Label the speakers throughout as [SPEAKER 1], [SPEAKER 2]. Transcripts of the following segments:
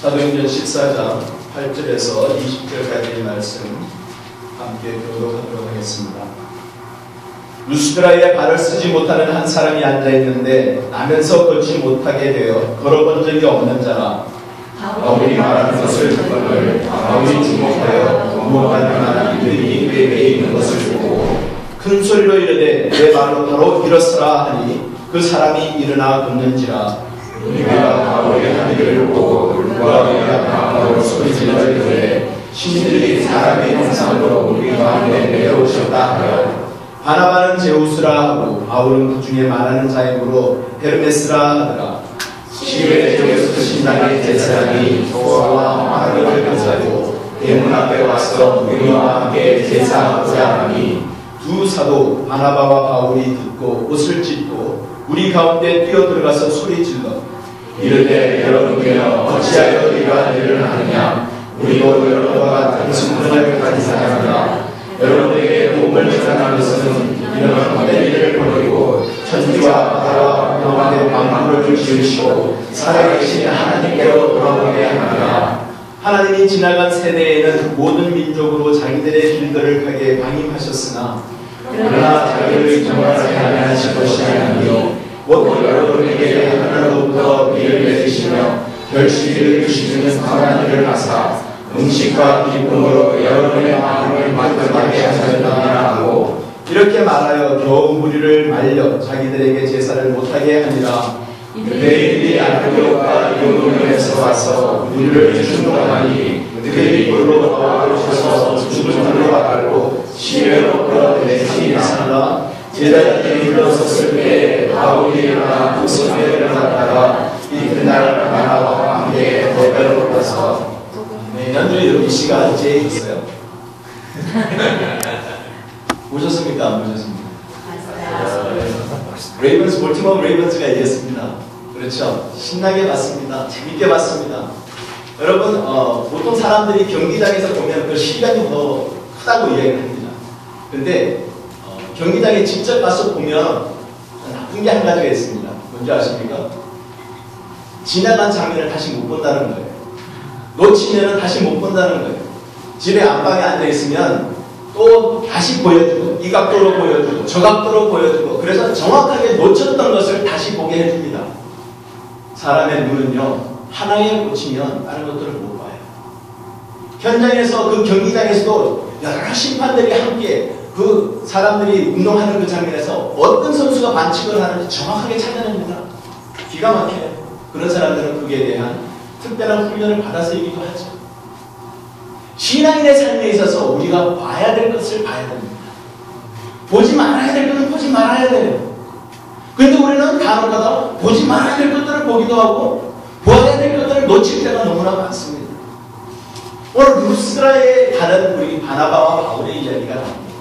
[SPEAKER 1] 사도행전 14장 8절에서 20절까지의 말씀 함께 교독하도록 하겠습니다. 루스드라에 발을 쓰지 못하는 한 사람이 앉아있는데 나면서 걷지 못하게 되어 걸어본 적이 없는 자라 바울이 말하는 것을 듣거늘 바울이 주목하여 무엇하는 만한 이들이 그의 배에 있는 것을 보고 큰 소리로 이르되 내 발로 바로 일어서라 하니 그 사람이 일어나 걷는지라. 우리가 바울의 한 일을 보고 누가 우리가 바울로 소리질러 이르되 신들이 사람의 형상으로 우리 가운데 내려오셨다 하여 바나바는 제우스라 하고 바울은 그 중에 말하는 자이므로 헤르메스라 하더라. 시외 제우스 신당의 제사장이 조와 마르를 가지고 대문 앞에 와서 우리와 함께 제사하고자 하니 두 사도 바나바와 바울이 듣고 옷을 찢고 우리 가운데 뛰어들어가서 소리질러 이르되 여러분께서 어찌하여 이러한 일을 하느냐. 우리도 여러분과 같은 순종을 가진 사람이라. 여러분에게 복음을 전하는 것은 이런 헛된 일을 버리고 천지와 바다와 영원의 만물을 지으시고 살아계신 하나님께로 돌아오게 하느라. 하나님이 지나간 세대에는 모든 민족으로 자기들의 길들을 가게 방임하셨으나 그러나 자기를 정하게 하신 것이 아니요 곧 여러분에게 하늘로부터 비를 내리시며 결실을 주시는 선한 일을 하사 음식과 기쁨으로 여러분의 마음을 만족하게 하셨느니라 하고 이렇게 말하여 겨우 무리를 말려 자기들에게 제사를 못하게 하니라. 그들이 안티오과 이고니온에서 와서 무리를 충동하니 그들이 물로 나와주셔서 주문으로 알고 시외로 끌어내시니라. 제자들이 불러섰을 때 바울이 일어나 흑석에 일어났다가 이튿날 바나바와 함께 대배로 가서 내년도에 이 시간 제일 있어요. 보셨습니까? 안 보셨습니까? 레이븐스, 볼티모어 레이븐스가 이겼습니다. 그렇죠? 신나게 봤습니다. 재밌게 봤습니다. 여러분 보통 사람들이 경기장에서 보면 그 시간이 더 크다고 이야기를 합니다. 근데 경기장에 직접 가서 보면 나쁜 게 한 가지가 있습니다. 뭔지 아십니까? 지나간 장면을 다시 못 본다는 거예요. 놓치면 다시 못 본다는 거예요. 집에 안방에 앉아있으면 또 다시 보여주고 이 각도로 보여주고 저 각도로 보여주고 그래서 정확하게 놓쳤던 것을 다시 보게 해줍니다. 사람의 눈은요 하나에 꽂히면 다른 것들을 못 봐요. 현장에서 그 경기장에서도 여러 심판들이 함께 그 사람들이 운동하는 그 장면에서 어떤 선수가 반칙을 하는지 정확하게 찾아냅니다. 기가 막혀요. 그런 사람들은 그에 대한 특별한 훈련을 받아서이기도 하죠. 신앙인의 삶에 있어서 우리가 봐야 될 것을 봐야 됩니다. 보지 말아야 될 것은 보지 말아야 돼요. 그런데 우리는 간혹가다 보지 말아야 될 것들을 보기도 하고 보아야 될 것들을 놓칠 때가 너무나 많습니다. 오늘 루스드라에 가는 우리 바나바와 바울의 이야기가 나옵니다.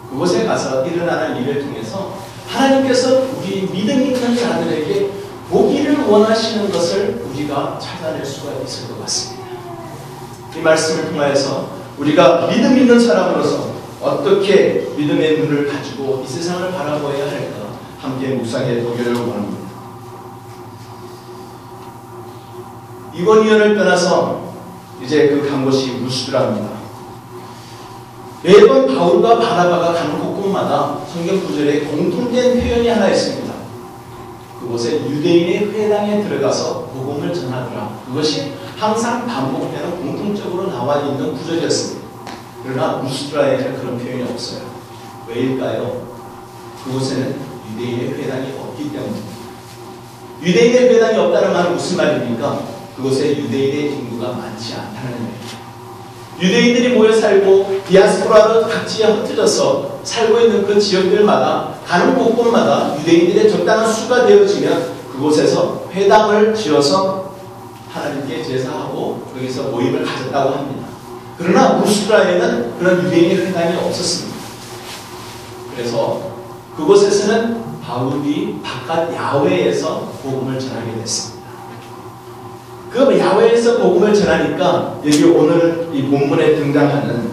[SPEAKER 1] 그곳에 가서 일어나는 일을 통해서 하나님께서 우리 믿음 있는 자들에게 보기를 원하시는 것을 우리가 찾아낼 수가 있을 것 같습니다. 이 말씀을 통하여서 우리가 믿음 있는 사람으로서 어떻게 믿음의 눈을 가지고 이 세상을 바라보아야 할까 함께 묵상해 보기를 원합니다. 이고니온을 떠나서 이제 그 간 곳이 루스드라입니다. 매번 바울과 바나바가 가는 곳곳마다 성경 구절에 공통된 표현이 하나 있습니다. 그곳에 유대인의 회당에 들어가서 복음을 전하더라. 그것이 항상 반복되는 공통적으로 나와 있는 구절이었습니다. 그러나 루스드라에는 그런 표현이 없어요. 왜일까요? 그곳에는 유대인의 회당이 없기 때문입니다. 유대인의 회당이 없다는 말은 무슨 말입니까? 그곳에 유대인의 인구가 많지 않다는 얘기입니다. 유대인들이 모여 살고 디아스포라로 각지에 흩어져서 살고 있는 그 지역들마다 가는 곳곳마다 유대인들의 적당한 수가 되어지면 그곳에서 회당을 지어서 하나님께 제사하고 거기서 모임을 가졌다고 합니다. 그러나 루스드라에는 그런 유대인의 회당이 없었습니다. 그래서 그곳에서는 바울이 바깥 야외에서 복음을 전하게 됐습니다. 그 야외에서 복음을 전하니까 여기 오늘 이 본문에 등장하는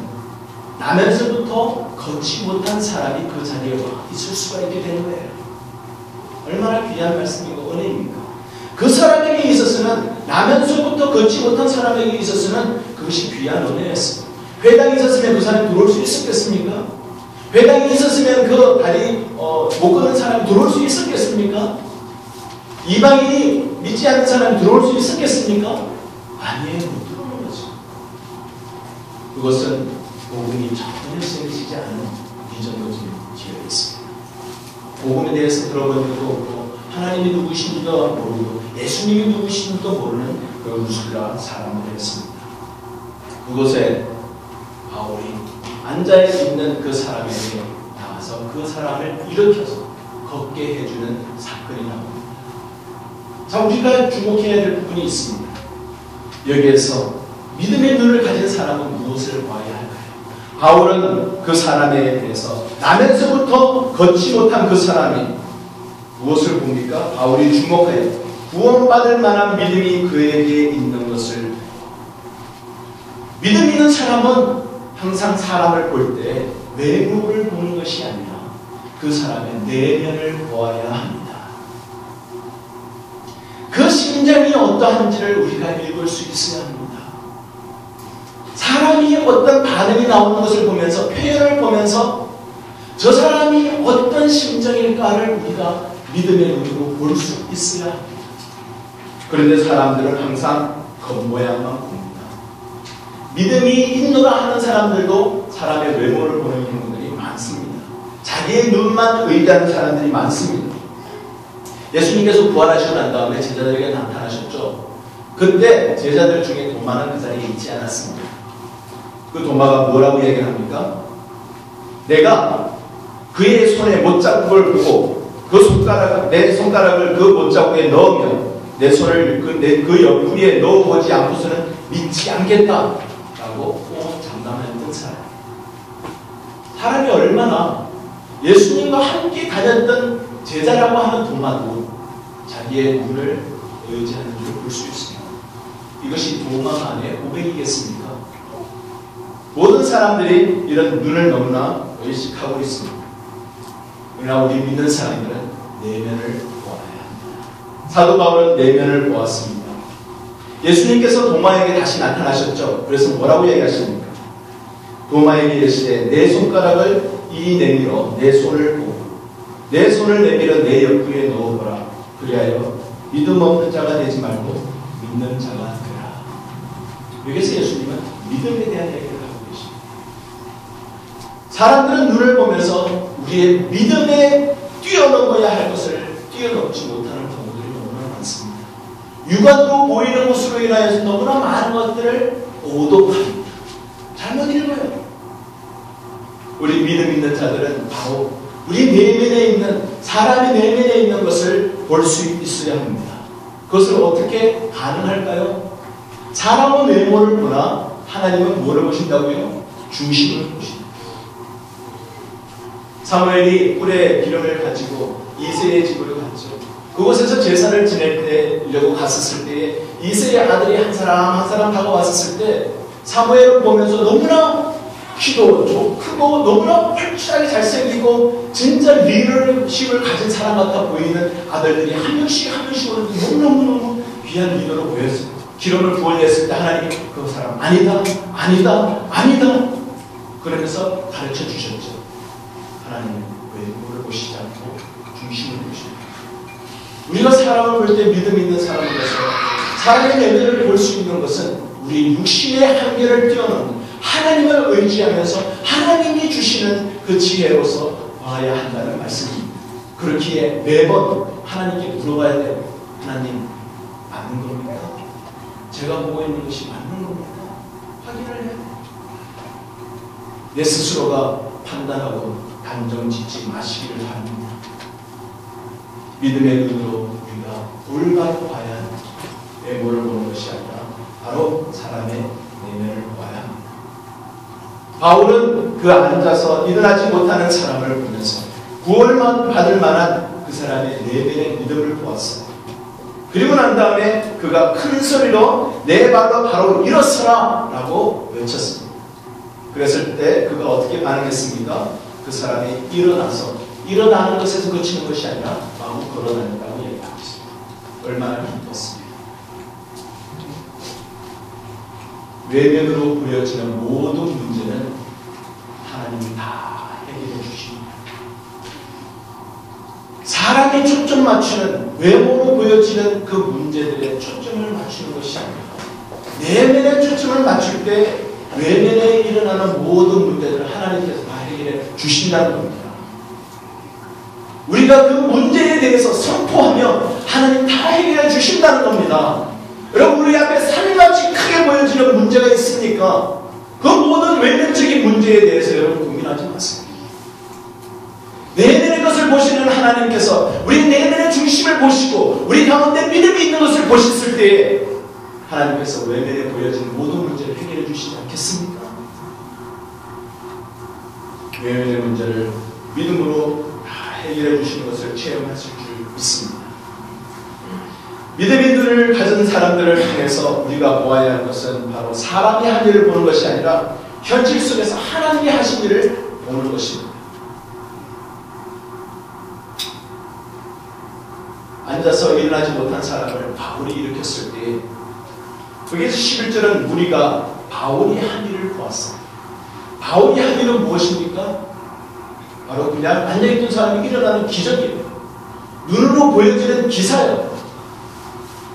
[SPEAKER 1] 나면서부터 걷지 못한 사람이 그 자리에 와 있을 수가 있게 되는 거예요. 얼마나 귀한 말씀이고 은혜입니까? 그 사람에게 있어서는 나면서부터 걷지 못한 사람에게 있어서는 그것이 귀한 은혜였습니다. 회당이 있었으면 그 사람이 들어올 수 있었겠습니까? 회당이 있었으면 그 다리 못 걷는 사람이 들어올 수 있었겠습니까? 이방인이 믿지 않는 사람이 들어올 수 있었겠습니까? 아니에요. 못 들어오는 거죠. 그것은 복음이 전혀 쓰여지지 않은 비전으로 지어 있습니다. 복음에 대해서 들어본 적도 없고 하나님이 누구신지도 모르고 예수님이 누구신지도 모르는 그 무술라 사람들이었습니다. 그곳에 바울이 앉아있는 그 사람에게 나와서 그 사람을 일으켜서 걷게 해주는 사건이 나옵니다. 자, 우리가 주목해야 될 부분이 있습니다. 여기에서 믿음의 눈을 가진 사람은 무엇을 봐야 할까요? 바울은 그 사람에 대해서 나면서부터 걷지 못한 그 사람이 무엇을 봅니까? 바울이 주목하여 구원받을 만한 믿음이 그에게 있는 것을, 믿음 있는 사람은 항상 사람을 볼 때 외모를 보는 것이 아니라 그 사람의 내면을 보아야 합니다. 그 심정이 어떠한지를 우리가 읽을 수 있어야 합니다. 사람이 어떤 반응이 나오는 것을 보면서, 표현을 보면서 저 사람이 어떤 심정일까를 우리가 믿음의 눈으로 볼 수 있어야 합니다. 그런데 사람들은 항상 겉모양만 봅니다. 믿음이 있노라 하는 사람들도 사람의 외모를 보는 경우들이 많습니다. 자기의 눈만 의지하는 사람들이 많습니다. 예수님께서 부활하시고 난 다음에 제자들에게 나타나셨죠. 그때 제자들 중에 도마는 그 자리에 있지 않았습니다. 그 도마가 뭐라고 얘기를 합니까? 내가 그의 손에 못자국을 보고 내 손가락을 그 못자국에 넣으면 내 손을 그 옆구리에 넣어보지 않고서는 믿지 않겠다 라고 꼭 장담했던 사람. 사람이 얼마나 예수님과 함께 다녔던 제자라고 하는 도마도 자기의 눈을 의지하는 줄 볼 수 있습니다. 이것이 도마만의 고백이겠습니까? 모든 사람들이 이런 눈을 너무나 의식하고 있습니다. 그러나 우리 믿는 사람들은 내면을 보아야 합니다. 사도 바울은 내면을 보았습니다. 예수님께서 도마에게 다시 나타나셨죠. 그래서 뭐라고 얘기하십니까? 도마에게 이르시되 내 손가락을 이 내밀어 내 손을 보고 내 손을 내밀어 내 옆구리에 넣어보라. 그리하여 믿음 없는 자가 되지 말고 믿는 자가 되라. 여기서 예수님은 믿음에 대한 얘기를 하고 계십니다. 사람들은 눈을 보면서 우리의 믿음에 뛰어넘어야 할 것을 뛰어넘지 못하는 경우들이 너무나 많습니다. 육안으로 보이는 것으로 인하여서 너무나 많은 것들을 오독합니다. 잘못 읽어요. 우리 믿음 있는 자들은 바로 우리 내면에 있는, 사람의 내면에 있는 것을 볼 수 있어야 합니다. 그것을 어떻게 가능할까요? 사람은 외모를 보나 하나님은 뭐를 보신다고요? 중심을 보신다. 사무엘이 꿀에 기름을 가지고 이새의 집으로 갔죠. 그곳에서 제사를 지내려고 갔었을 때에 이새의 아들이 한 사람 다가왔었을 때 사무엘을 보면서 너무나 키도 크고 너무나 펄출하게 잘생기고 진짜 리더십을 가진 사람 같아 보이는 아들들이 한 명씩으로 너무너무 귀한 리더로 보였어요. 기름을 부어냈을 때 하나님이 그 사람 아니다. 그러면서 가르쳐 주셨죠. 하나님은 외모를 보시지 않고 중심을 보십니다. 우리가 사람을 볼 때 믿음 있는 사람으로서 사람의 내면을 볼 수 있는 것은 우리 육신의 한계를 뛰어넘는 하나님을 의지하면서 하나님이 주시는 그 지혜로서 봐야 한다는 말씀입니다. 그렇기에 매번 하나님께 물어봐야 돼요. 하나님, 맞는 겁니까? 제가 보고 있는 것이 맞는 겁니까? 확인을 해야 돼요. 내 스스로가 판단하고 단정 짓지 마시기를 바랍니다. 믿음의 눈으로 우리가 올바로 봐야 하는 외모를 보는 것이 아니라 바로 사람의 내면을 보아야 합니다. 바울은 그 앉아서 일어나지 못하는 사람을 보면서 구원만 받을 만한 그 사람의 내면의 믿음을 보았어요. 그리고 난 다음에 그가 큰 소리로 내 발로 바로 일어서라 라고 외쳤습니다. 그랬을 때 그가 어떻게 반응했습니까? 그 사람이 일어나서 일어나는 것에서 그치는 것이 아니라 마구 걸어다닌다고 얘기하고 있습니다. 얼마나 기뻤습니까? 외면으로 보여지는 모든 문제는 하나님이 다 해결해 주십니다. 사람이 초점 맞추는, 외모로 보여지는 그 문제들에 초점을 맞추는 것이 아니라 내면에 초점을 맞출 때 외면에 일어나는 모든 문제들을 하나님께서 다 해결해 주신다는 겁니다. 우리가 그 문제에 대해서 선포하면 하나님 다 해결해 주신다는 겁니다. 여러분, 우리 앞에 산같이 크게 보여지는 문제가 있습니까? 그 모든 외면적인 문제에 대해서 여러분 고민하지 마세요. 내면의 것을 보시는 하나님께서 우리 내면의 중심을 보시고 우리 가운데 믿음이 있는 것을 보셨을 때에 하나님께서 외면에 보여지는 모든 문제를 해결해 주시지 않겠습니까? 외면의 문제를 믿음으로 다 해결해 주시는 것을 체험하실 줄 믿습니다. 믿음의 눈을 가진 사람들을 향해서 우리가 보아야 할 것은 바로 사람이 한 일을 보는 것이 아니라 현실 속에서 하나님이 하신 일을 보는 것입니다. 앉아서 일어나지 못한 사람을 바울이 일으켰을 때 거기에서 11절은 우리가 바울이 한 일을 보았습니다. 바울이 한 일은 무엇입니까? 바로 그냥 앉아있던 사람이 일어나는 기적이에요. 눈으로 보여지는 기사예요.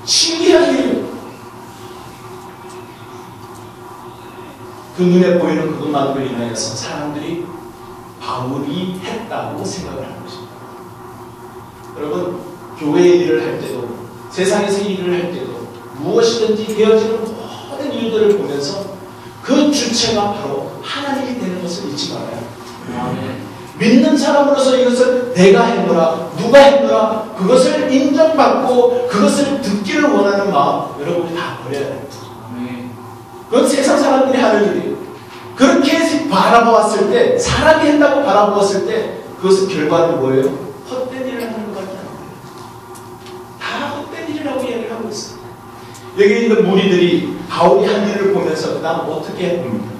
[SPEAKER 1] 신기한 일이에요. 그 눈에 보이는 그것만으로 인하여서 사람들이 바울이 했다고 생각을 하는 것입니다. 여러분, 교회의 일을 할 때도 세상에서 일을 할 때도 무엇이든지 되어지는 모든 일들을 보면서 그 주체가 바로 하나님이 되는 것을 잊지 말아요. 믿는 사람으로서 이것을 내가 했노라, 누가 했노라, 그것을 인정받고 그것을 듣기를 원하는 마음 여러분이 다 버려야 됩니다. 그건 세상 사람들이 하는 일이에요. 그렇게 바라보았을 때, 사람이 했다고 바라보았을 때 그것은 결과는 뭐예요? 헛된 일을 하는 것밖에 안 돼요. 다 헛된 일이라고 이야기를 하고 있습니다. 여기 있는 무리들이 바울이 한 일을 보면서 그 다음 어떻게 봅니까?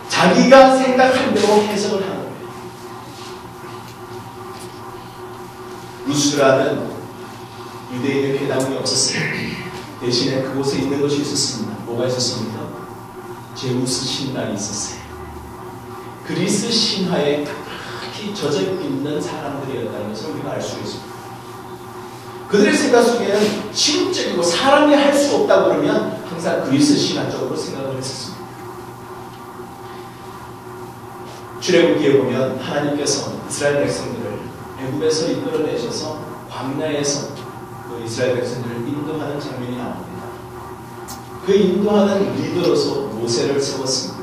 [SPEAKER 1] 자기가 생각한 대로 해석을 하는 거예요. 루스라는 유대인의 회당이 없었어요. 대신에 그곳에 있는 것이 있었습니다. 뭐가 있었습니까? 제우스 신당이 있었어요. 그리스 신화에 특히 젖어 있는 사람들이었다는 것을 우리가 알 수 있습니다. 그들의 생각 속에는 신적이고 사람이 할 수 없다고 그러면 항상 그리스 신화 쪽으로 생각을 했었습니다. 출애굽기에 보면 하나님께서 이스라엘 백성들을 애굽에서 이끌어내셔서 광야에서 그 이스라엘 백성들을 인도하는 장면이 나옵니다. 그 인도하는 리더로서 모세를 세웠습니다.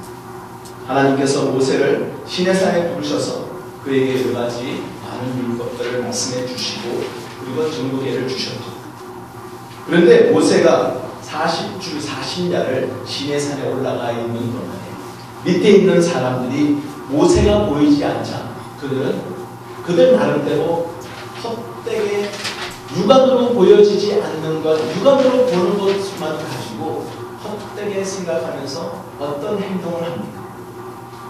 [SPEAKER 1] 하나님께서 모세를 시내산에 부르셔서 그에게 여러 가지 많은 율법들을 말씀해 주시고 그리고 정복계를 주셨죠. 그런데 모세가 40주 40야를 시내산에 올라가 있는 동안에 밑에 있는 사람들이 모세가 보이지 않자 그들 나름대로 헛되게 육안으로 보여지지 않는 것, 육안으로 보는 것만 가지고 헛되게 생각하면서 어떤 행동을 합니까?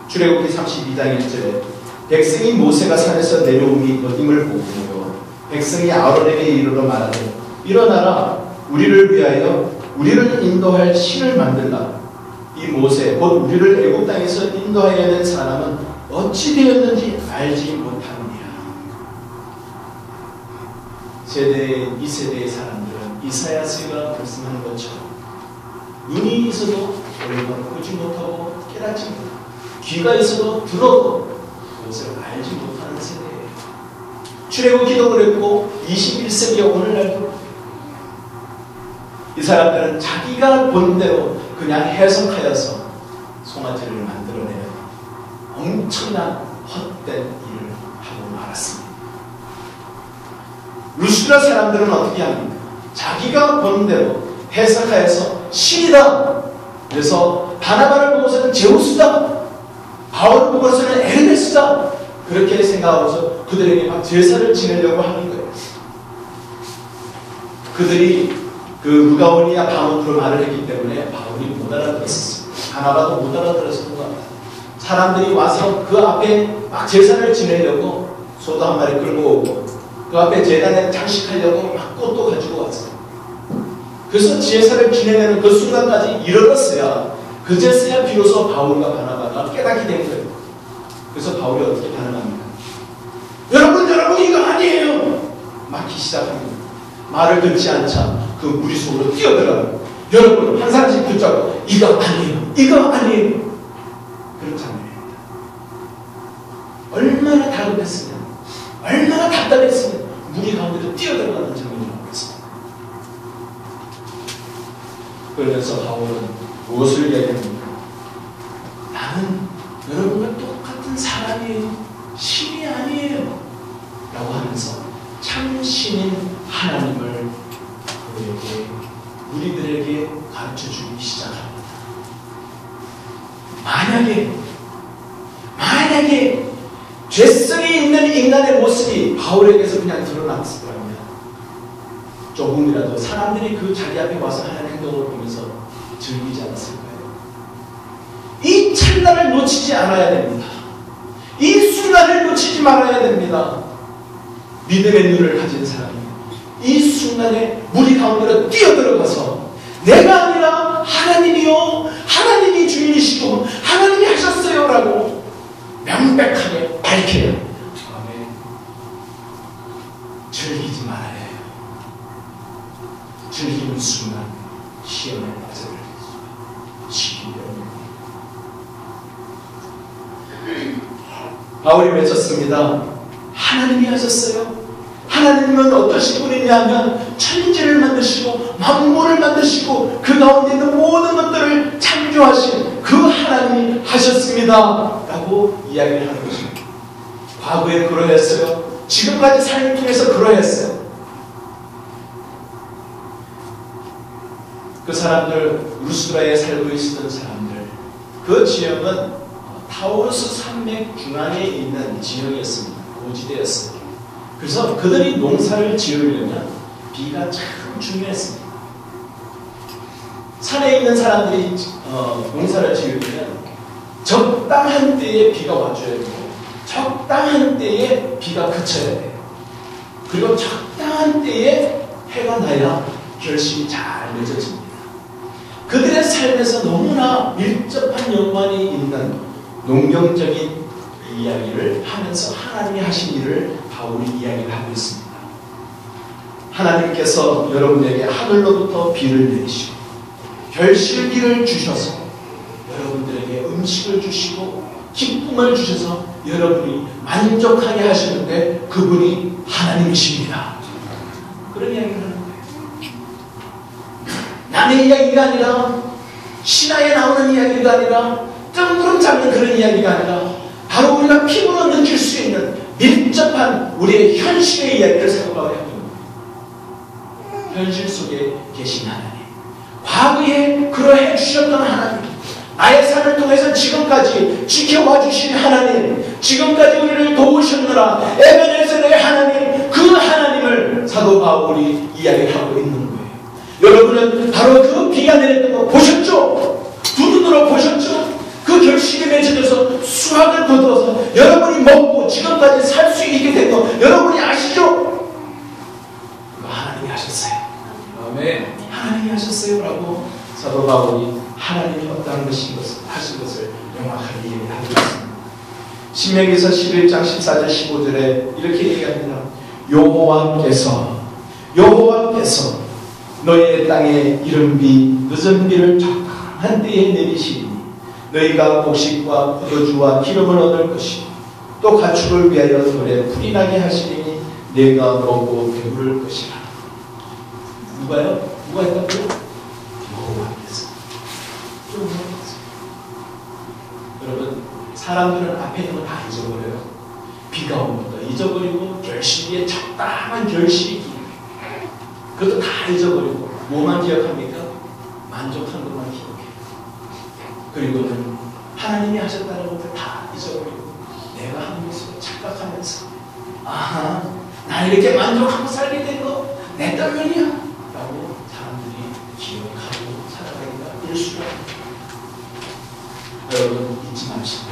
[SPEAKER 1] 출애굽기 32장 1절에 백성이 모세가 산에서 내려오니 더딤을 보고 백성이 아론에게 이르러 말하되 일어나라 우리를 위하여 우리를 인도할 신을 만들라. 이 모세 곧 우리를 애굽 땅에서 인도하여야 될 사람은 어찌 되었는지 알지 못하느니라. 이 세대의 사람들은 이사야서가 말씀하는 것처럼 눈이 있어도 얼굴을 보지 못하고 깨닫지 못하고 귀가 있어도 들어도 그것을 알지 못하는 세대예요. 출애굽 기록을 했고 21세기 오늘날도 이 사람들은 자기가 본 대로 그냥 해석하여서 송아지를 만들어내는 엄청난 헛된 일을 하고 말았습니다. 루스라 사람들은 어떻게 합니까? 자기가 본 대로 해석하여서 신이다. 그래서 바나바를 보고서는 제우스다. 바울을 보고서는 에르메스다. 그렇게 생각하고서 그들에게 막 제사를 지내려고 하는 거예요. 그들이 그 무가오니아 바몬으로 말을 했기 때문에 바울이 못 알아들었었어요. 바나바도 못 알아들었었던 것 같아요. 사람들이 와서 그 앞에 막 제사를 지내려고 소도 한 마리 끌고 오고 그 앞에 제단에 장식하려고 막 꽃도 가지고 왔어요. 그래서 제사를 진행하는 그 순간까지 이르렀어야 그제서야 비로소 바울과 바나바가 깨닫게 된 거예요. 그래서 바울이 어떻게 반응합니까? 여러분 이거 아니에요. 막기 시작합니다. 말을 듣지 않자 그 무리 속으로 뛰어들어가고 여러분 한 사람씩 붙잡고 이거 아니에요. 그런 장면입니다. 얼마나 다급했으면 얼마나 답답했으면 무리 가운데로 뛰어들어가는 장면이 나오겠습니다. 그러면서 바울은 무엇을 얘기합니까? 나는 여러분과 똑같은 사람이에요. 신이 아니에요. 라고 하면서 참 신인 하나님을 우리들에게 가르쳐주기 시작합니다. 만약에 죄성이 있는 인간의 모습이 바울에게서 그냥 드러났을 거라면 조금이라도 사람들이 그 자기 앞에 와서 하는 행동을 보면서 즐기지 않았을까요? 이 찰나를 놓치지 않아야 됩니다. 이 순간을 놓치지 말아야 됩니다. 믿음의 눈을 가진 사람이 이 순간에 무리 가운데로 뛰어들어가서 내가 아니라 하나님이요, 하나님이 주인이시고 하나님이 하셨어요 라고 명백하게 밝혀요. 아멘. 즐기지 말아야 해요. 즐기는 순간 시험에 빠져들어요. 바울이 외쳤습니다. 하나님이 하셨어요. 하나님은 어떠신 분이냐 하면 천지를 만드시고 만물을 만드시고 그 가운데 있는 모든 것들을 창조하신 그 하나님이 하셨습니다 라고 이야기를 하는 것입니다. 과거에 그러했어요. 지금까지 삶을 통해서 그러했어요. 그 사람들, 루스드라에 살고 있었던 사람들, 그 지역은 타우루스 산맥 중앙에 있는 지역이었습니다. 고지대였습니다. 그래서 그들이 농사를 지으려면 비가 참 중요했습니다. 산에 있는 사람들이 농사를 지으려면 적당한 때에 비가 와줘야 되고 적당한 때에 비가 그쳐야 돼요. 그리고 적당한 때에 해가 나야 결실이 잘 맺어집니다. 그들의 삶에서 너무나 밀접한 연관이 있는 농경적인 이야기를 하면서 하나님이 하신 일을 바울이 이야기를 하고 있습니다. 하나님께서 여러분에게 하늘로부터 비를 내리시고 결실비를 주셔서 여러분들에게 음식을 주시고 기쁨을 주셔서 여러분이 만족하게 하시는데 그분이 하나님이십니다. 그런 이야기를 하는 거예요. 남의 이야기가 아니라 신화에 나오는 이야기가 아니라 뜬구름 잡는 그런 이야기가 아니라 바로 우리가 피부로 느낄 수 있는 밀접한 우리의 현실의 이야기를 생각하게 합니다. 현실 속에 계신 하나님, 과거에 그러해 주셨던 하나님, 나의 삶을 통해서 지금까지 지켜와 주신 하나님, 지금까지 우리를 도우셨느라 에베네셀의 하나님, 그 하나님을 사도 바울이 이야기하고 있는 거예요. 여러분은 바로 그 비가 내렸던 거 보셨죠? 두 눈으로 보셨죠? 그 결실이 맺혀져서 수확을 거둬서 여러분이 먹고 지금까지 살 수 있게 된 거 여러분이 아시죠? 하나님이 하셨어요. 아멘. 하나님이 하셨어요 라고 사도 바울이 하나님이 어떠한 것인 것을 하신 것을 명확하게 얘기하고 있습니다. 신명기서 11장 14절 15절에 이렇게 얘기합니다. 여호와께서 너희의 땅에 이른 비 늦은 비를 적당한 때에 내리시니 너희가 곡식과 포도주와 기름을 얻을 것이고 또 가축을 위하여 돌에 풀이 나게 하시리니 내가 먹고 배부를 것이라. 누가요? 누가 했다고요? 여호와께서. 여러분, 사람들은 앞에 있는 거 다 잊어버려요. 비가 오는 거 잊어버리고 결실에 적당한 결실이 그것도 다 잊어버리고 뭐만 기억합니까? 만족한 것만 기억해요. 그리고는 하나님이 하셨다는 것을 다 잊어버리고 내가 한 것으로 착각하면서 아하, 나 이렇게 만족하고 살게 된 거 내 때문이야 라고 사람들이 기억하고 살아가기가 일수합니다. 여러분 잊지 마시고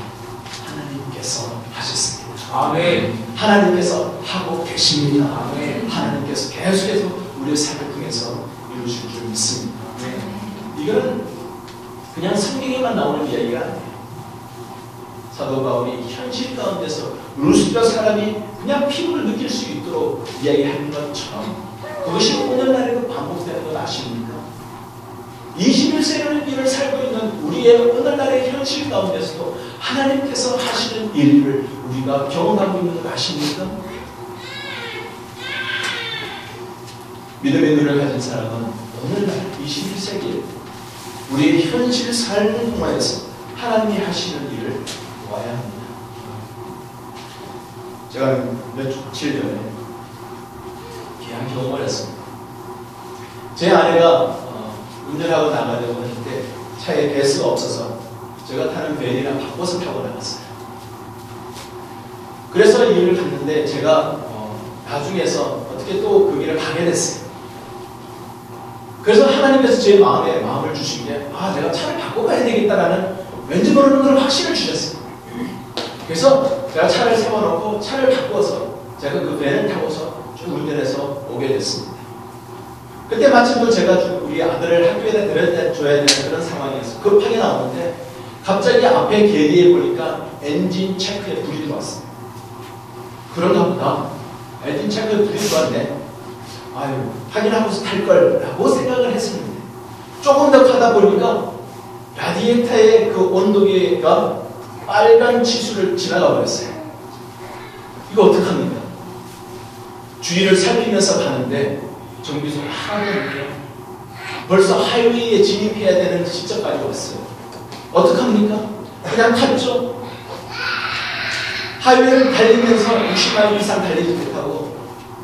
[SPEAKER 1] 하나님께서 하셨습니다. 아멘. 하나님께서 하고 계십니다. 아멘. 하나님께서 계속해서 우리의 삶을 통해서 이루실 줄 믿습니다. 이거는 그냥 성경에만 나오는 이야기가 아니에요. 사도 바울이 현실 가운데서 루스드라 사람이 그냥 피부를 느낄 수 있도록 이야기하는 것처럼 그것이 오늘날에도 반복되는 것 아십니까? 21세기를 살고 있는 우리의 오늘날의 현실 가운데서도 하나님께서 하시는 일을 우리가 경험하고 있는 것 아십니까? 믿음의 눈을 가진 사람은 오늘날 21세기 우리의 현실 삶을 통해서 하나님이 하시는 일을 보아야 합니다. 제가 며칠 전에 귀한 경험을 했습니다. 제 아내가 운전하고 나가려고 하는데 차에 배수가 없어서 제가 타는 밴이랑 바꿔서 타고 나갔어요. 그래서 이 일을 갔는데 제가 나중에서 어떻게 또 그 길을 가게 됐어요. 그래서 하나님께서 제 마음에 마음을 주신 게 내가 차를 바꿔가야 되겠다라는 왠지 모르는 그런 확신을 주셨어요. 그래서 제가 차를 세워놓고 차를 바꿔서 제가 그 밴을 타고서 쭉 운전해서 오게 됐습니다. 그때 마침 또 제가 우리 아들을 학교에다 데려줘야 되는 그런 상황이었어요. 급하게 나오는데 갑자기 앞에 계기에 보니까 엔진 체크에 불이 들어왔어요. 그런가 보다. 엔진 체크에 불이 들어왔네. 확인하고서 탈 거라고 생각을 했었는데 조금 더 가다 보니까 라디에이터의 그 온도계가 빨간 치수를 지나가 버렸어요. 이거 어떡합니까? 주위를 살피면서 가는데 정비소가 하나도 없네요. 벌써 하이웨이에 진입해야 되는 시점까지 왔어요. 어떡합니까? 그냥 탔죠. 하이웨이를 달리면서 60마일 이상 달리지 못하고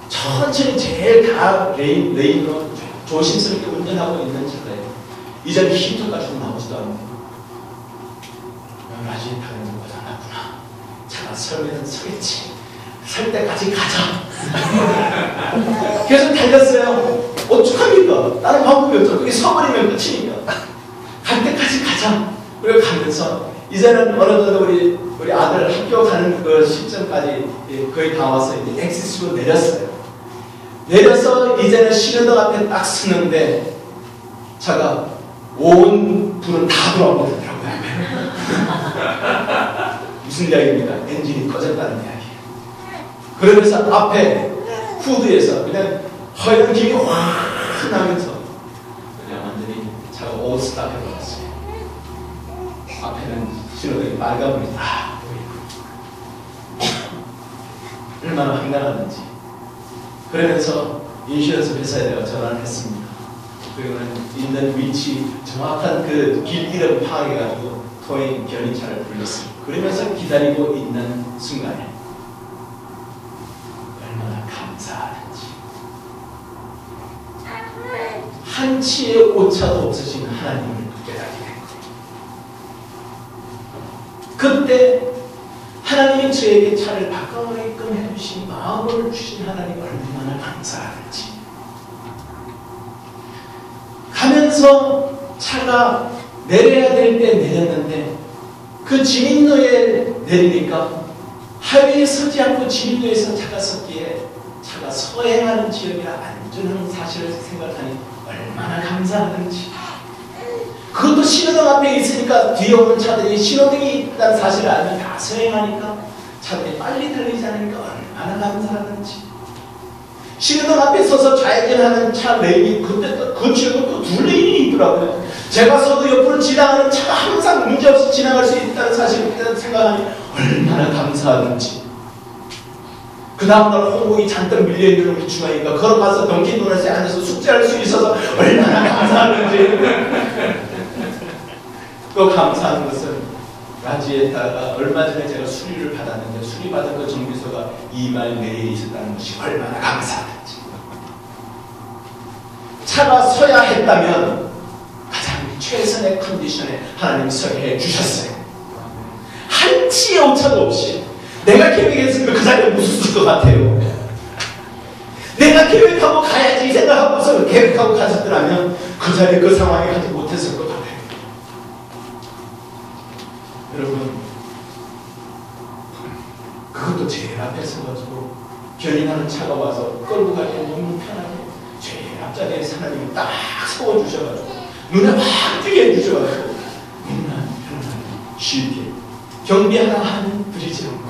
[SPEAKER 1] 천천히 제일 다 레인으로 조심스럽게 운전하고 있는 차에 이제는 히터가 좀 나오지도 않는데 라디에이터는 고장났구나. 차가 설면 서겠지. 설 때까지 가자. 계속 달렸어요. 어떡합니까? 다른 방법이 없죠. 그게 서버리면 끝이니까. 갈 때까지 가자. 그리고 가면서 이제는 어느 정도 우리 아들 학교 가는 그 시점까지 거의 다 와서 이제 엑시스로 내렸어요. 내려서 이제는 신호등 앞에 딱 서는데 차가 온 불은 다 들어오고 있더라고요. 무슨 이야기입니까? 엔진이 꺼졌다는 이야기. 그러면서 앞에 후드에서 그냥 허연 김이 확 나면서 그냥 완전히 차가 오스탑 해버렸어요. 앞에는 신호등이 빨간불이 다 보이고 얼마나 황당하는지. 그러면서 인슈런스 회사에 내가 전화를 했습니다. 그리고는 있는 위치 정확한 그 길 이름 파악해가지고 토잉 견인차를 불렀습니다. 그러면서 기다리고 있는 순간에 얼마나 감사하는지. 한치의 오차도 없으신 하나님을 깨닫게 됐고 그때 하나님이 저에게 차를 바꿔가게끔 해주신 마음을 주신 하나님 얼마나 감사하는지. 가면서 차가 내려야 될 때 내렸는데 그 진입로에 내리니까 하이웨이에 서지 않고 진입로에서 차가 섰기에 차가 서행하는 지역이라 안전한 사실을 생각하니 얼마나 감사하는지. 그것도 신호등 앞에 있으니까 뒤에 오는 차들이 신호등이 있다는 사실을 알면 다 서행하니까 차들이 빨리 달리지 않으니까 얼마나 감사하는지. 신호등 앞에 서서 좌회전하는 차 레인이 그때 그 지역은 또 두 레인이 있더라고요. 제가 서도 옆으로 지나가는 차가 항상 문제없이 지나갈 수 있다는 사실을 생각하니 얼마나 감사하는지. 그 다음날 홍목이 잔뜩 밀려있는 우리 주머니가 걸어가서 던킨도넛에 앉아서 숙제할 수 있어서 얼마나 감사하는지. 또 감사한 것은 라디에이터가 얼마 전에 제가 수리를 받았는데 수리받은 그 정비소가 2마일 내에 있었다는 것이 얼마나 감사한지. 차가 서야 했다면 가장 최선의 컨디션에 하나님이 서게 해주셨어요. 한치의 오차도 없이. 내가 계획했으면 그 자리에 묻었을 것 같아요. 내가 계획하고 가야지 생각하고서 계획하고 가셨더라면 그 자리에 그 상황에 가지 못했을 것 같아요. 여러분, 그것도 제일 앞에 서가지고 견인하는 차가 와서 끌고 가기엔 너무 편하게 제일 앞자리에 하나님이 딱 세워주셔가지고 눈에 확 뜨게 해주셔가지고 편안하게 쉽게 경비 하나 드리지 않고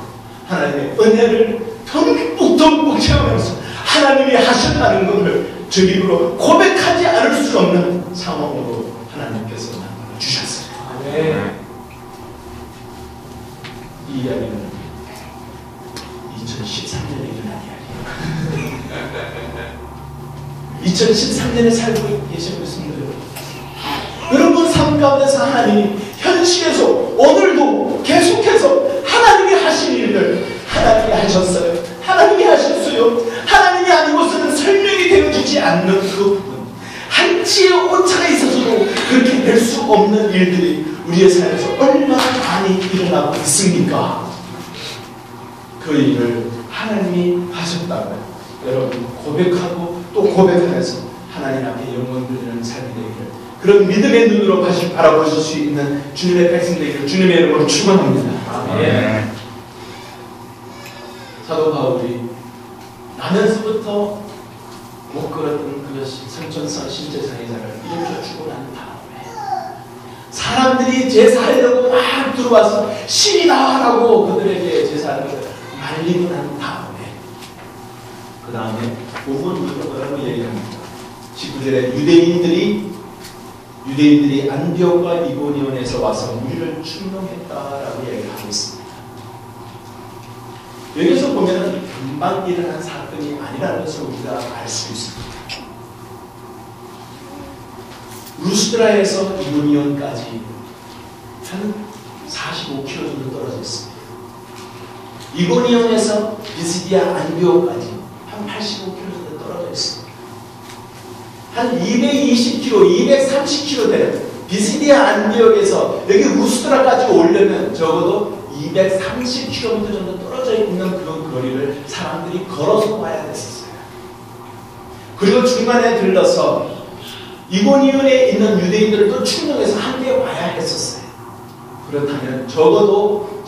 [SPEAKER 1] 하나님의 은혜를 듬뿍 체험하면서 하나님이 하셨다는 것을 저 입으로 고백하지 않을 수 없는 상황으로 하나님께서 만들어 주셨어요. 네. 이 이야기는 2013년에 일어난 이야기예요. 2013년에 살고 계신 분들, 여러분 삶 가운데서 하나님이 현실에서 오늘도 계속해서 하나님이 하신 일들 하나님이 하셨어요. 하나님이 하셨어요. 하나님이 아니고서는 설명이 되어주지 않는 그 부분, 한치의 오차가 있어서도 그렇게 될 수 없는 일들이 우리의 삶에서 얼마나 많이 일어나고 있습니까? 그 일을 하나님이 하셨다고 여러분 고백하고 또 고백하면서 하나님 앞에 영광 돌리는 삶이 되기를, 그런 믿음의 눈으로 바라보실 수 있는 주님의 백성 되기를 주님의 이름으로 축원합니다. 아멘. 사도 바울이 나면서부터 못 걸었던 그것이 성전성 신제사회자를 일으켜 주고 난 다음에 사람들이 제사하려고 막 들어와서 신이다라고 그들에게 제사하는 것을 말리고 난 다음에 그 다음에 본문으로 뭐라고 얘기합니다. 19절에 유대인들이 안디옥과 이고니온에서 와서 우리를 충동했다라고 얘기를 하고 있습니다. 여기서 보면 금방 일어난 사건이 아니라는 것을 우리가 알 수 있습니다. 루스드라에서 이고니온까지 한 45km 정도 떨어져 있습니다. 이고니온에서 비스디아 안디옥까지 한 85km 정도 떨어져 있습니다. 한 220km, 230km 되는 비스디아 안디옥에서 여기 루스드라까지 오려면 적어도 230km 정도 떨어져 있는 그 거리를 사람들이 걸어서 와야 됐었어요. 그리고 중간에 들러서 이고니온에 있는 유대인들을 또 충동해서 함께 와야 했었어요. 그렇다면 적어도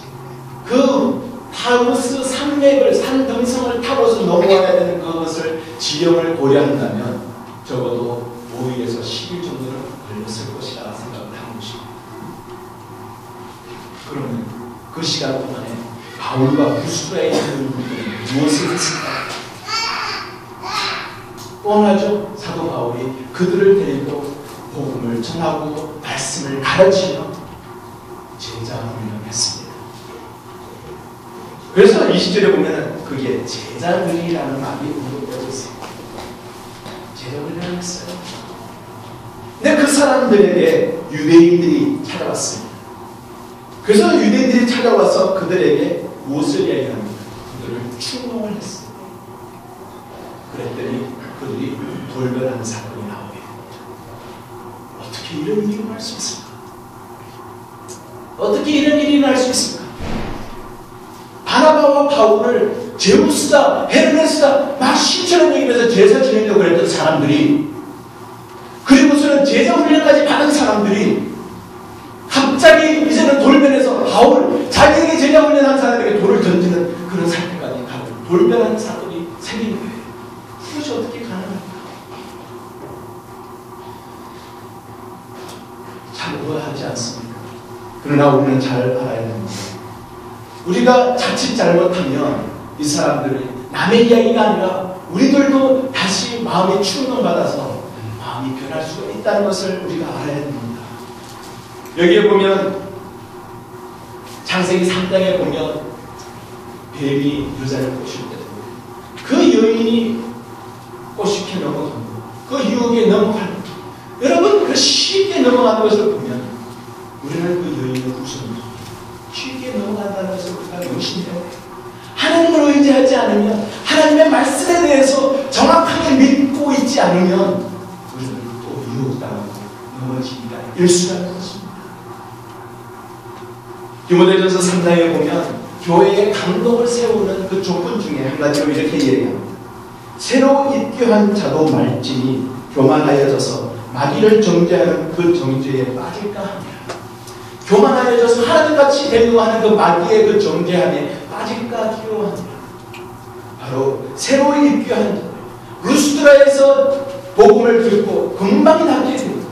[SPEAKER 1] 그 타우스 산맥을, 산등성을 타고서 넘어와야 되는 그것을 지형을 고려한다면 적어도 5일에서 10일 정도는 걸렸을 것이라 생각을 하는 것입니다. 그러면 그 시간 동안에 바울과 루스드라에 있는 분들이 무엇을 했을까? 뻔하죠. 사도 바울이 그들을 데리고 복음을 전하고 말씀을 가르치며 제자 훈련했습니다. 그래서 20절에 보면 그게 제자들이라는 말이 언급되어 있어요. 제자 훈련했어요. 근데 그 사람들에게 유대인들이 찾아왔습니다. 그래서 유대인들이 찾아와서 그들에게 무엇을 이야기합니까? 그들을 충동을 했습니다. 그랬더니 그들이 돌변하는 사건이 나오게 됩니다. 어떻게 이런 일이 일어날 수 있을까? 어떻게 이런 일이 일어날 수 있을까? 바나바와 바울을 제우스다, 헤르메스다 막 신처럼 여기면서 제사 지내려고 그랬던 사람들이, 그리고서는 제자 훈련까지 받은 사람들이 갑자기 이제는 돌변해서 바울, 자기에게 제자 훈련한 사람에게 돌을 던지는 그런 사건까지 가고 돌변하는 사건이 생기는 거예요. 그것이 어떻게 가능합니까? 참 의아하지 않습니까? 그러나 우리는 잘 알아야 됩니다. 우리가 자칫 잘못하면 이 사람들이 남의 이야기가 아니라 우리들도 다시 마음이 충동받아서 마음이 변할 수가 있다는 것을 우리가 알아야 됩니다. 여기에 보면 창세기 3장에 보면 뱀이 여자를 꼬실 때도 그 여인이 꼬시게 넘어가고 그 유혹에 넘어가는, 여러분 그 쉽게 넘어가는 것을 보면 우리는 그 여인의 구성이 쉽게 넘어간다는 것을 우리가 명심해야 돼요. 하나님을 의지하지 않으면, 하나님의 말씀에 대해서 정확하게 믿고 있지 않으면 우리는 또 유혹당하고 넘어지기가 일수라는 것입니다. 디모데전서 3장에 보면 교회의 감독을 세우는 그 조건 중에 한 가지로 이렇게 얘기합니다. 새로 입교한 자도 말지니 교만하여져서 마귀를 정죄하는 그 정죄에 빠질까 하냐. 교만하여져서 하나님같이 되려고 하는 그 마귀의 그 정죄함에 빠질까 두려워합니다. 바로 새로 입교한 자, 루스드라에서 복음을 듣고 금방 낫게 됩니다.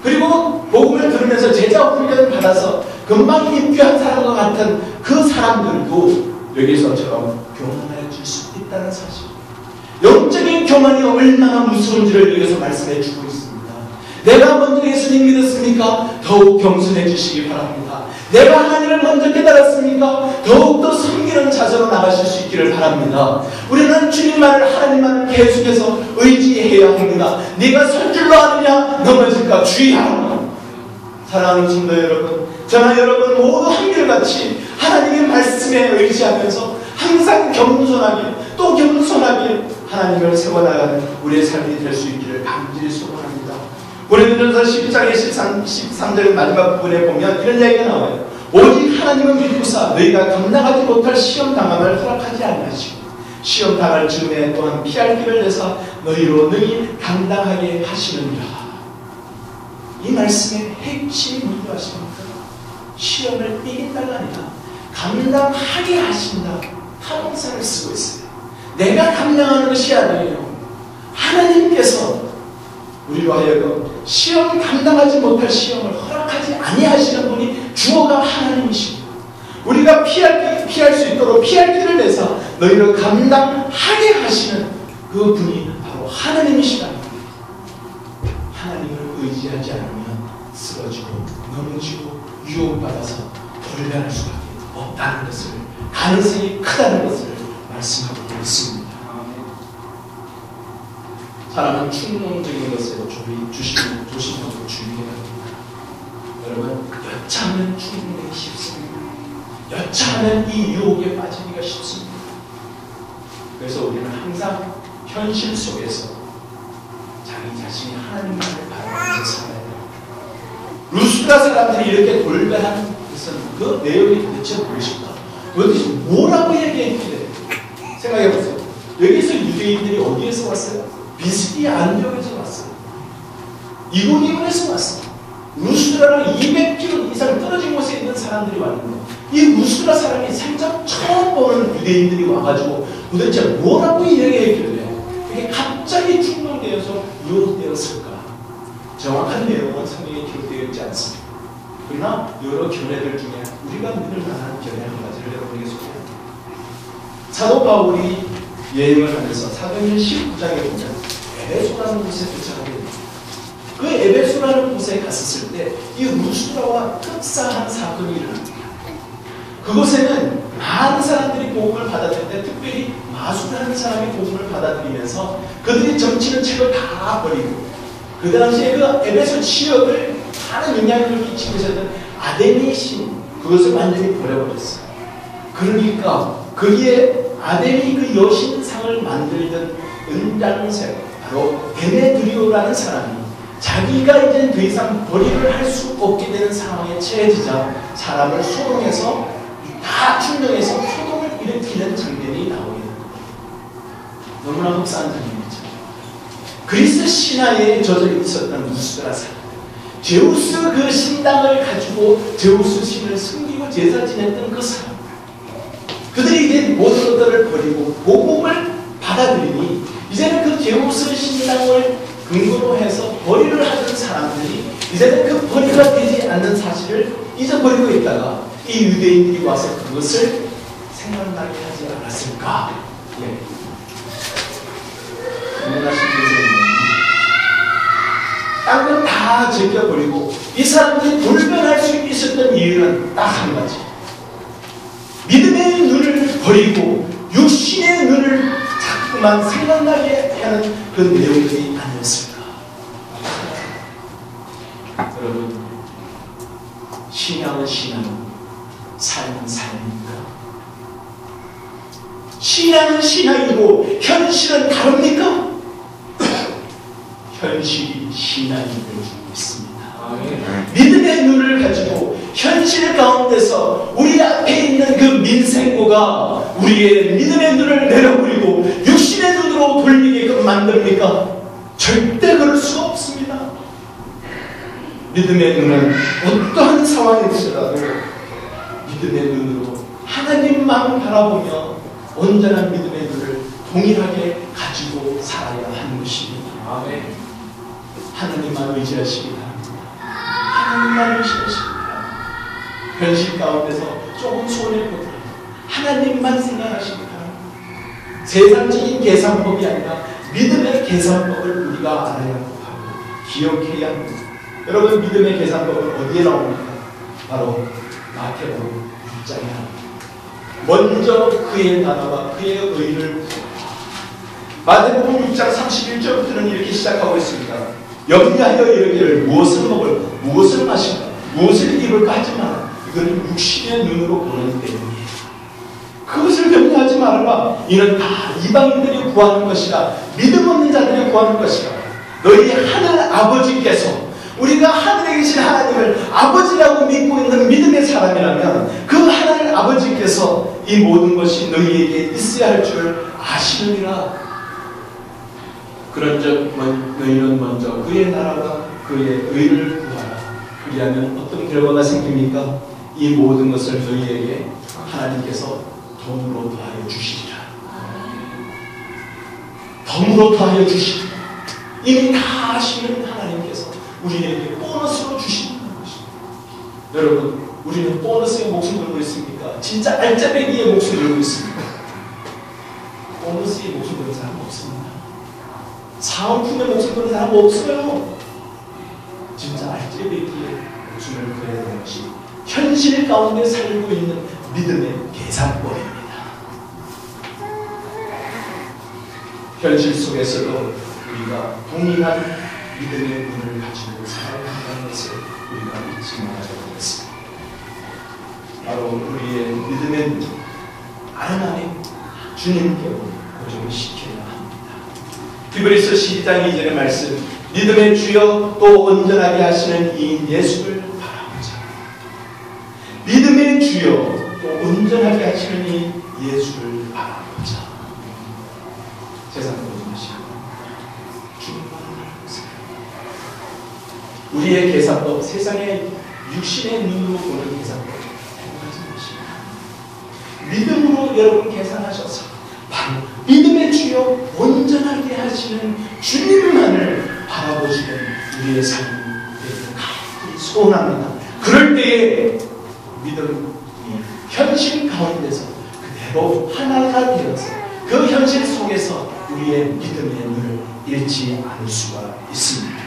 [SPEAKER 1] 그리고 복음을 들으면서 제자 훈련을 받아서 금방 입교한 사람과 같은 그 사람들도 여기서처럼 교만할 수 있다는 사실. 영적인 교만이 얼마나 무서운지를 여기서 말씀해 주고 있습니다. 내가 먼저 예수님 믿었습니까? 더욱 겸손해지시기 바랍니다. 내가 하나님을 먼저 깨달았습니까? 더욱더 섬기는 자세로 나가실 수 있기를 바랍니다. 우리는 주님만을, 하나님만을 계속해서 의지해야 합니다. 네가 설 줄로 아느냐? 넘어질까 주의하라. 사랑하는 성도 여러분, 저나 여러분 모두 한결같이 하나님의 말씀에 의지하면서 항상 겸손하게 또 겸손하게 하나님을 세워나가는 우리의 삶이 될 수 있기를 간절히 소원합니다. 고린도전서 10장의 13절 마지막 부분에 보면 이런 이야기가 나와요. 오직 하나님은 믿고사 너희가 감당하지 못할 시험 당함을 허락하지 아니하시고 시험 당할 즈음에 또한 피할 길을 내사 너희로 능히 감당하게 하시느니라. 이 말씀의 핵심이 뭔지 아십니까? 시험을 이긴다가 아니라 감당하게 하신다. 타동사를 쓰고 있어요. 내가 감당하는 것이 아니에요. 하나님께서 우리로 하여금 시험 감당하지 못할 시험을 허락하지 아니하시는 분이 주어가 하나님이십니다. 우리가 피할 수 있도록 피할 길을 내서 너희를 감당하게 하시는 그 분이 바로 하나님이시다. 하나님을 의지하지 않으면 쓰러지고 넘어지고 유혹받아서 돌변할 수밖에 없다는 것을, 가능성이 크다는 것을 말씀하고 있습니다. 사람은 충동적인 것에 조심하고 주의해야 합니다. 여러분, 여차하면 충동되기 쉽습니다. 여차하면 이 유혹에 빠지기가 쉽습니다. 그래서 우리는 항상 현실 속에서 자기 자신이 하나님만을 바라보면서 살아야 합니다. 루스드라 사람들이 이렇게 돌변한 것은 그 내용이 도대체 무엇일까? 도대체 뭐라고 얘기했길래? 생각해보세요. 여기서 유대인들이 어디에서 왔어요? 비스디 안디옥에서 왔어요. 이고니온에서 왔어요. 루스드라랑 200km 이상 떨어진 곳에 있는 사람들이 왔는데 이 루스드라 사람이 생전 처음 보는 유대인들이 와가지고 도대체 뭐라고 이야기했길래 그게 갑자기 충동되어서 유혹되었을까? 정확한 내용은 성경에 기록되어 있지 않습니다. 그러나 여러 견해들 중에 우리가 믿을 만한 견해 한 가지를 여러분에게 소개합니다. 사도 바울이 여행을 하면서 사도행전 19장에 보면 에베소라는 곳에 도착하게 됩니다. 그 에베소라는 곳에 갔었을 때 이 루스드라와 흡사한 사건이 일어납니다. 그곳에는 많은 사람들이 복음을 받아들이는데 특별히 마술하는 사람이 복음을 받아들이면서 그들이 점치는 책을 다 버리고 그 당시에 그 에베소 지역을 많은 영향력을 끼치고 있었던 아데미 신, 그것을 완전히 버려버렸어요. 그러니까 거기에 아데미 그 여신상을 만들던 은장색, 바로 데메드리오라는 사람이 자기가 이제 더 이상 벌이를 할 수 없게 되는 상황에 처해지자 사람을 소동해서 다 충동해서 소동을 일으키는 장면이 나오게 됩니다. 너무나 흡사한 장면이죠. 그리스 신화에 젖어 있었던 루스드라 사람, 제우스 그 신당을 가지고 제우스 신을 섬기고 제사 지냈던 그 사람, 그들이 이제 모든 것들을 버리고 복음을 받아들이니 이제는 그 제우스 신당을 근거로 해서 벌이를 하던 사람들이 이제는 그 벌이가 되지 않는 사실을 잊어버리고 있다가 이 유대인들이 와서 그것을 생각나게 하지 않았을까? 예. 궁금하신 분들은 땅을 다 제껴버리고 이 사람들이 돌변할 수 있었던 이유는 딱 한 가지. 믿음의 눈을 버리고 육신의 눈을 자꾸만 생각나게 하는 그 내용들이 아니었을까? 여러분, 신앙은 신앙이고 삶은 삶입니다. 신앙은 신앙이고 현실은 다릅니까? 현실이 신앙이 되어주고 있습니다. 믿음의 눈을 가지고 현실 가운데서 우리 앞에 있는 그 민생고가 우리의 믿음의 눈을 내려버리고 육신의 눈으로 돌리게끔 만듭니까? 절대 그럴 수가 없습니다. 믿음의 눈은 어떠한 상황일지라도 믿음의 눈으로 하나님만 바라보며 온전한 믿음의 눈을 동일하게 가지고 살아야 하는 것입니다.
[SPEAKER 2] 아멘.
[SPEAKER 1] 하나님만 의지하시기 바랍니다. 하나님만 의지하시기 바랍니다. 현실 가운데서 조금 손해보더라도 하나님만 생각하시기 바랍니다. 세상적인 계산법이 아니라 믿음의 계산법을 우리가 알아야 하고 기억해야 합니다. 여러분, 믿음의 계산법은 어디에 나옵니까? 바로 마태복음 6장에 나옵니다. 먼저 그의 나라와 그의 의를 구하라. 마태복음 6장 31절부터는 이렇게 시작하고 있습니다. 염려하여 이르기를 무엇을 먹을, 무엇을 마실까, 무엇을 입을까 하지 마라. 이거는 육신의 눈으로 보는 때문이에요. 그것을 염려하지 말아라. 이는 다 이방인들이 구하는 것이라, 믿음 없는 자들이 구하는 것이라. 너희 하늘 아버지께서, 우리가 하늘에 계신 하나님을 아버지라고 믿고 있는 믿음의 사람이라면 그 하늘 아버지께서 이 모든 것이 너희에게 있어야 할 줄 아시느니라. 그런즉 너희는 먼저 그의 나라와 그의 의를 구하라. 그리하면 어떤 결과가 생깁니까? 이 모든 것을 너희에게 하나님께서 덤으로 더하여 주시리라. 덤으로 더하여 주시리라. 이미 다 아시는 하나님께서 우리에게 보너스로 주시는 것입니다. 여러분, 우리는 보너스에 목숨 걸고 있습니까? 진짜 알짜배기에 목숨 걸고 있습니까? 보너스에 목숨 걸는 사람 없습니다. 사은품에 목숨 거는 사람 없어요. 진짜 알짜배기에 목숨을 걸어야 되는 것이 현실 가운데 살고 있는 믿음의 계산법입니다. 현실 속에서도 우리가 동일한 믿음의 눈을 가지고 살아야 한다는 것을 우리가 잊지 말아야 되겠습니다. 바로 우리의 믿음의 눈, 하나님 주님께로 고정시켜야 합니다. 히브리서 12장 2절의 말씀, 믿음의 주여 또 온전하게 하시는 이 예수를 바라보자. 믿음의 주여 또 온전하게 하시는 이 예수를 바라보자. 세상 모든 것이 주님만 바라보세요. 우리의 계산법, 세상의 육신의 눈으로 보는 계산법 믿음으로 여러분 계산하셔서 바로 믿음의 주여 온전하게 하시는 주님만을 바라보시는 우리의 삶이 간절히 소원합니다. 그럴 때에 믿음이 현실 가운데서 그대로 하나가 되어서 그 현실 속에서 우리의 믿음의 눈을 잃지 않을 수가 있습니다.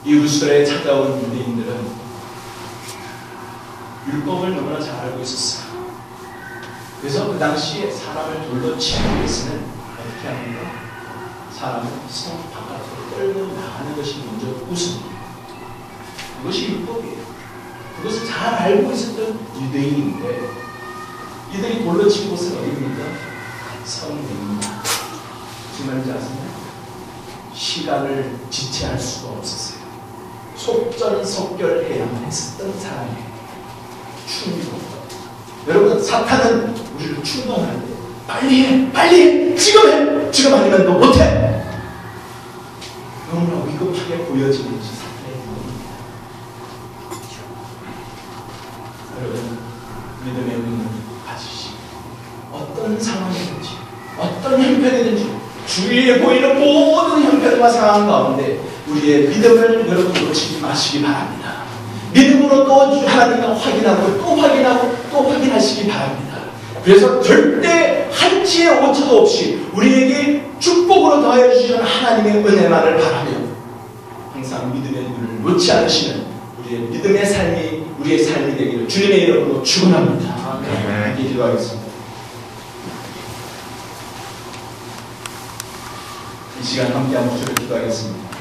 [SPEAKER 1] 이웃들에 찾아온 유대인들은 율법을 너무나 잘 알고 있었어요. 그래서 그 당시에 사람을 돌로 치기 위해서는 어떻게 합니까? 사람을 성 바깥으로 끌고 나가는 것이 먼저 우선입니다. 그것이 율법이에요. 그것을 잘 알고 있었던 유대인인데 이들이 돌로 친 곳은 어디입니까? 성입니다. 무슨 말인지 아세요? 시간을 지체할 수가 없었어요. 속전속결해야만 했었던 사람이에요. 충동. 여러분, 사탄은 우리를 충동할 때 빨리 해, 빨리 해, 지금 해, 지금 아니면 너 못해. 너무나 위급하게 보여지는 것이 사탄의 행동입니다. 여러분, 믿음의 눈을 가지시고 어떤 상황이든지 어떤 형편이든지 주위에 보이는 모든 형편과 상황 가운데 우리의 믿음을 여러분 놓치지 마시기 바랍니다. 믿음으로 또 하나님과 확인하고 또 확인하고 또 확인하시기 바랍니다. 그래서 절대 한치의 오차도 없이 우리에게 축복으로 더하여 주시는 하나님의 은혜만을 바라며 항상 믿음의 눈을 놓지 않으시는 우리의 믿음의 삶이 우리의 삶이 되기를 주님의 이름으로 축원합니다. 함께 기도하겠습니다. 이 시간 함께 한 목소리로 기도하겠습니다.